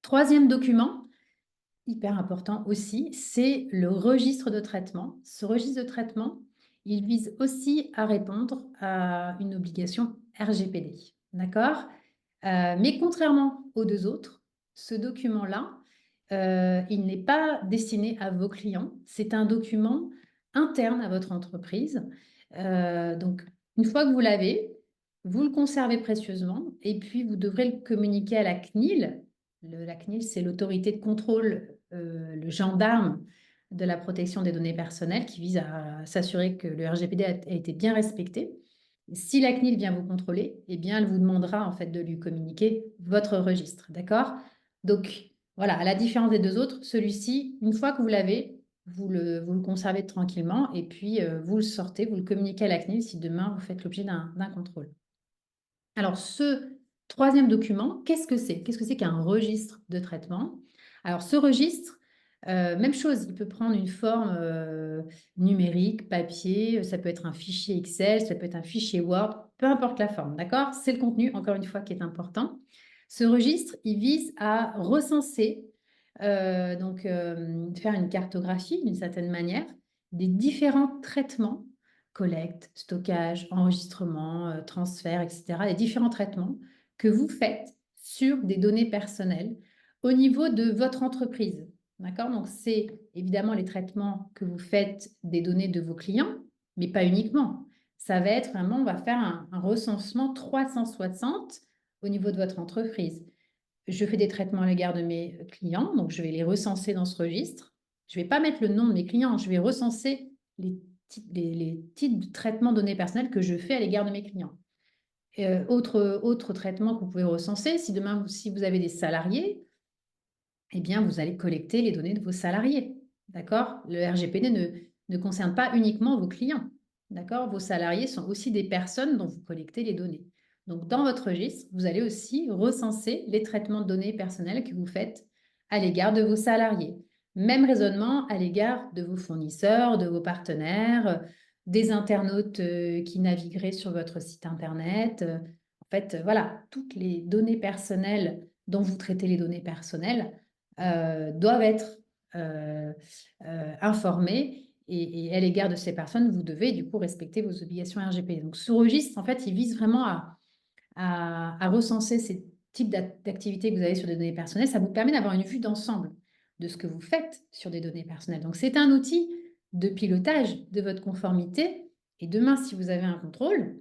Troisième document, hyper important aussi, c'est le registre de traitement. Ce registre de traitement, il vise aussi à répondre à une obligation RGPD. D'accord? Mais contrairement aux deux autres, ce document-là, il n'est pas destiné à vos clients. C'est un document interne à votre entreprise. Donc, une fois que vous l'avez, vous le conservez précieusement et puis vous devrez le communiquer à la CNIL. La CNIL, c'est l'autorité de contrôle, le gendarme de la protection des données personnelles qui vise à s'assurer que le RGPD a été bien respecté. Si la CNIL vient vous contrôler, eh bien, elle vous demandera en fait de lui communiquer votre registre, d'accord? Donc, voilà, à la différence des deux autres, celui-ci, une fois que vous l'avez, vous le conservez tranquillement et puis vous le sortez, vous le communiquez à la CNIL si demain vous faites l'objet d'un contrôle. Alors, ce troisième document, qu'est-ce que c'est? Qu'est-ce que c'est qu'un registre de traitement? Alors, ce registre, même chose, il peut prendre une forme numérique, papier, ça peut être un fichier Excel, ça peut être un fichier Word, peu importe la forme, d'accord? C'est le contenu, encore une fois, qui est important. Ce registre, il vise à recenser, faire une cartographie d'une certaine manière des différents traitements collecte, stockage, enregistrement, transfert, etc., les différents traitements que vous faites sur des données personnelles au niveau de votre entreprise. D'accord? Donc, c'est évidemment les traitements que vous faites des données de vos clients, mais pas uniquement. Ça va être vraiment, on va faire un recensement 360 au niveau de votre entreprise. Je fais des traitements à l'égard de mes clients, donc je vais les recenser dans ce registre. Je ne vais pas mettre le nom de mes clients, je vais recenser les types de traitements de données personnelles que je fais à l'égard de mes clients. Autre traitement que vous pouvez recenser, si demain, si vous avez des salariés, eh bien, vous allez collecter les données de vos salariés. D'accord? Le RGPD ne concerne pas uniquement vos clients. D'accord? Vos salariés sont aussi des personnes dont vous collectez les données. Donc, dans votre registre, vous allez aussi recenser les traitements de données personnelles que vous faites à l'égard de vos salariés. Même raisonnement à l'égard de vos fournisseurs, de vos partenaires, des internautes qui navigueraient sur votre site Internet. En fait, voilà, toutes les données personnelles dont vous traitez les données personnelles doivent être informés et à l'égard de ces personnes, vous devez du coup respecter vos obligations RGPD. Donc ce registre, en fait, il vise vraiment à recenser ces types d'activités que vous avez sur des données personnelles. Ça vous permet d'avoir une vue d'ensemble de ce que vous faites sur des données personnelles. Donc c'est un outil de pilotage de votre conformité. Et demain, si vous avez un contrôle,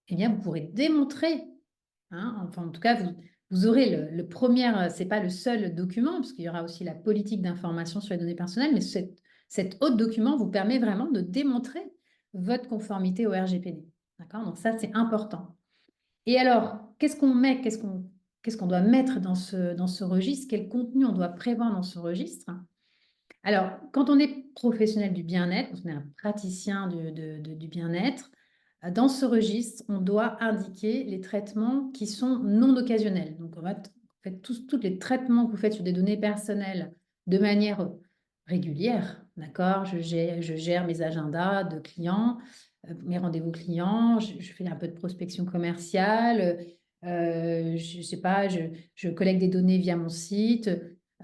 eh bien, vous pourrez démontrer, hein, enfin en tout cas, vous aurez le premier, c'est pas le seul document, parce qu'il y aura aussi la politique d'information sur les données personnelles, mais cet autre document vous permet vraiment de démontrer votre conformité au RGPD. D'accord? Donc ça, c'est important. Et alors, qu'est-ce qu'on met, qu'est-ce qu'on doit mettre dans ce registre? Quel contenu on doit prévoir dans ce registre? Alors, quand on est professionnel du bien-être, quand on est un praticien du bien-être, dans ce registre, on doit indiquer les traitements qui sont non occasionnels. Donc, en fait, tous les traitements que vous faites sur des données personnelles de manière régulière, d'accord? Je gère mes agendas de clients, mes rendez-vous clients, je fais un peu de prospection commerciale, je sais pas, je collecte des données via mon site,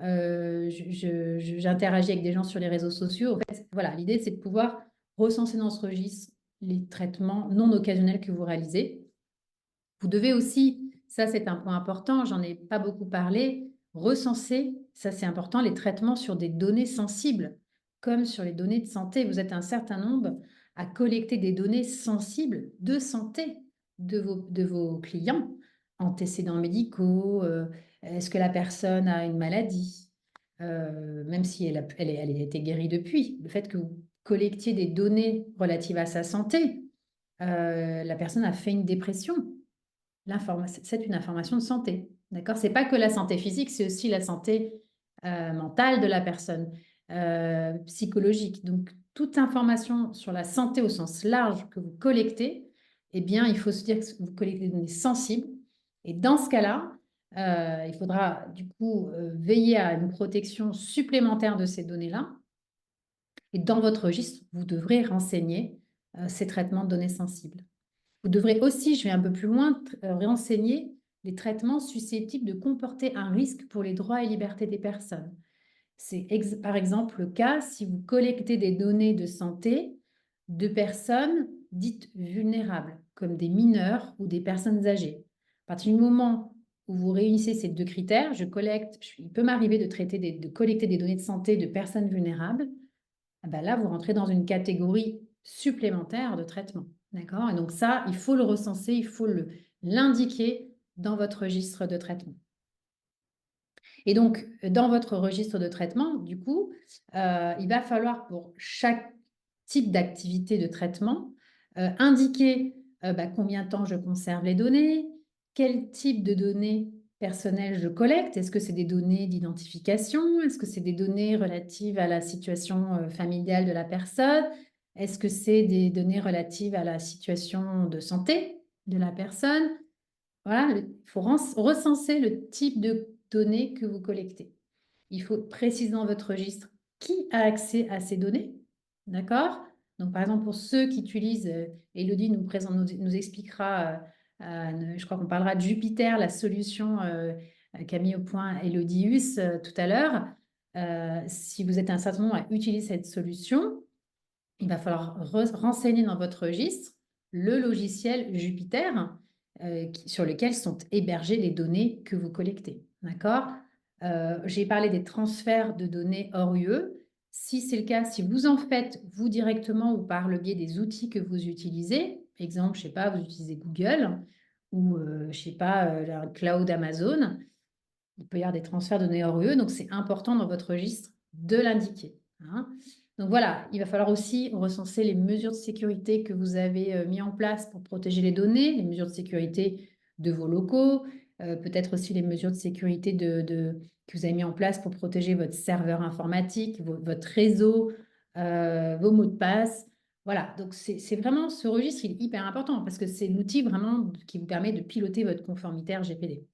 j'interagis avec des gens sur les réseaux sociaux. En fait, voilà, l'idée, c'est de pouvoir recenser dans ce registre les traitements non occasionnels que vous réalisez. Vous devez aussi, ça c'est un point important, j'en ai pas beaucoup parlé, recenser, ça c'est important, les traitements sur des données sensibles, comme sur les données de santé. Vous êtes un certain nombre à collecter des données sensibles de santé de vos clients, antécédents médicaux, est-ce que la personne a une maladie, même si elle a été guérie depuis. Le fait que vous collectiez des données relatives à sa santé, la personne a fait une dépression. C'est une information de santé. D'accord? C'est pas que la santé physique, c'est aussi la santé mentale de la personne, psychologique. Donc, toute information sur la santé au sens large que vous collectez, eh bien, il faut se dire que vous collectez des données sensibles. Et dans ce cas-là, il faudra du coup veiller à une protection supplémentaire de ces données-là. Et dans votre registre, vous devrez renseigner ces traitements de données sensibles. Vous devrez aussi, je vais un peu plus loin, renseigner les traitements susceptibles de comporter un risque pour les droits et libertés des personnes. C'est par exemple le cas si vous collectez des données de santé de personnes dites vulnérables, comme des mineurs ou des personnes âgées. À partir du moment où vous réunissez ces deux critères, il peut m'arriver de collecter des données de santé de personnes vulnérables, ah ben là, vous rentrez dans une catégorie supplémentaire de traitement. D'accord? Et donc ça, il faut le recenser, il faut l'indiquer dans votre registre de traitement. Et donc, dans votre registre de traitement, du coup, il va falloir pour chaque type d'activité de traitement indiquer combien de temps je conserve les données, quel type de données personnelles je collecte. Est-ce que c'est des données d'identification? Est-ce que c'est des données relatives à la situation familiale de la personne? Est-ce que c'est des données relatives à la situation de santé de la personne? Voilà, il faut recenser le type de données que vous collectez. Il faut préciser dans votre registre qui a accès à ces données. D'accord? Donc, par exemple, pour ceux qui utilisent, Élodie nous expliquera, je crois qu'on parlera de Jupiter, la solution qu'a mis au point Élodie tout à l'heure. Si vous êtes un certain nombre à utiliser cette solution, il va falloir renseigner dans votre registre le logiciel Jupiter sur lequel sont hébergées les données que vous collectez. D'accord? J'ai parlé des transferts de données hors UE. Si c'est le cas, si vous en faites vous directement ou par le biais des outils que vous utilisez, exemple, je ne sais pas, vous utilisez Google ou je ne sais pas, le cloud Amazon, il peut y avoir des transferts de données hors UE, donc c'est important dans votre registre de l'indiquer. Hein. Donc voilà, il va falloir aussi recenser les mesures de sécurité que vous avez mis en place pour protéger les données, les mesures de sécurité de vos locaux, peut-être aussi les mesures de sécurité que vous avez mis en place pour protéger votre serveur informatique, votre réseau, vos mots de passe. Voilà, donc c'est vraiment ce registre, il est hyper important parce que c'est l'outil vraiment qui vous permet de piloter votre conformité RGPD.